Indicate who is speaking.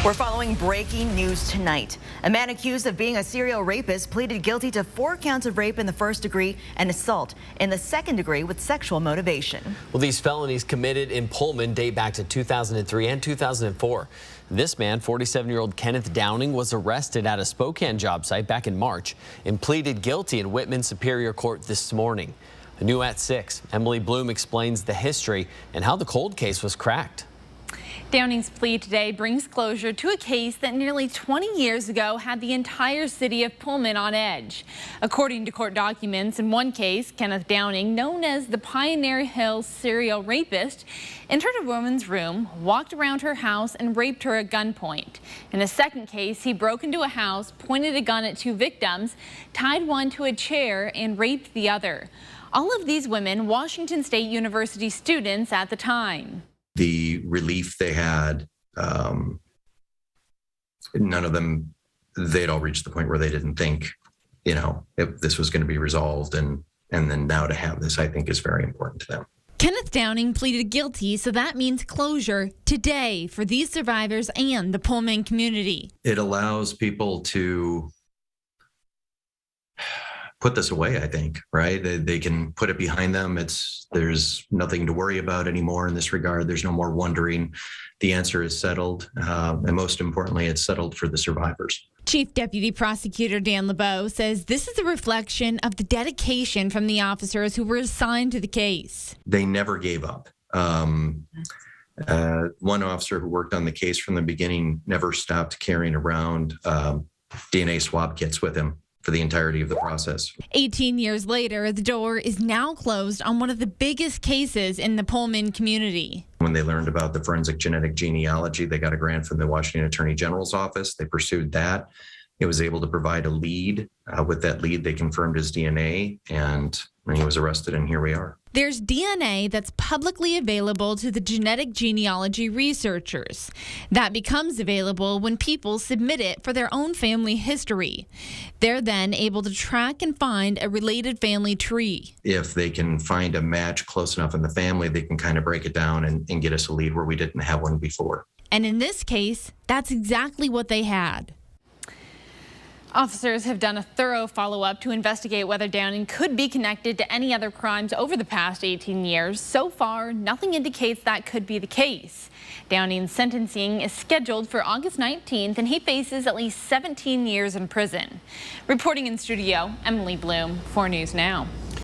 Speaker 1: We're following breaking news tonight. A man accused of being a serial rapist pleaded guilty to 4 counts of rape in the first degree and assault in the second degree with sexual motivation.
Speaker 2: Well, these felonies committed in Pullman date back to 2003 and 2004. This man, 47-year-old Kenneth Downing, was arrested at a Spokane job site back in March and pleaded guilty in Whitman Superior Court this morning. New at 6, Emily Bloom explains the history and how the cold case was cracked.
Speaker 3: Downing's plea today brings closure to a case that nearly 20 years ago had the entire city of Pullman on edge. According to court documents, in one case, Kenneth Downing, known as the Pioneer Hill Serial Rapist, entered a woman's room, walked around her house, and raped her at gunpoint. In a second case, he broke into a house, pointed a gun at 2 victims, tied one to a chair, and raped the other. All of these women, Washington State University students at the time.
Speaker 4: The relief they had, none of them, they'd all reached the point where they didn't think, if this was going to be resolved. And then now to have this, I think, is very important to them.
Speaker 3: Kenneth Downing pleaded guilty, so that means closure today for these survivors and the Pullman community.
Speaker 4: It allows people to put this away, I think, right? They can put it behind them. There's nothing to worry about anymore in this regard. There's no more wondering. The answer is settled. And most importantly, it's settled for the survivors.
Speaker 3: Chief Deputy Prosecutor Dan LeBeau says this is a reflection of the dedication from the officers who were assigned to the case.
Speaker 4: They never gave up. One officer who worked on the case from the beginning never stopped carrying around DNA swab kits with him for the entirety of the process.
Speaker 3: 18 years later, the door is now closed on one of the biggest cases in the Pullman community.
Speaker 4: When they learned about the forensic genetic genealogy, they got a grant from the Washington Attorney General's office. They pursued that. It was able to provide a lead. With that lead, they confirmed his DNA, and he was arrested, and here we are.
Speaker 3: There's DNA that's publicly available to the genetic genealogy researchers. That becomes available when people submit it for their own family history. They're then able to track and find a related family tree.
Speaker 4: If they can find a match close enough in the family, they can kind of break it down and get us a lead where we didn't have one before.
Speaker 3: And in this case, that's exactly what they had. Officers have done a thorough follow-up to investigate whether Downing could be connected to any other crimes over the past 18 years. So far, nothing indicates that could be the case. Downing's sentencing is scheduled for August 19th, and he faces at least 17 years in prison. Reporting in studio, Emily Bloom, 4 News Now.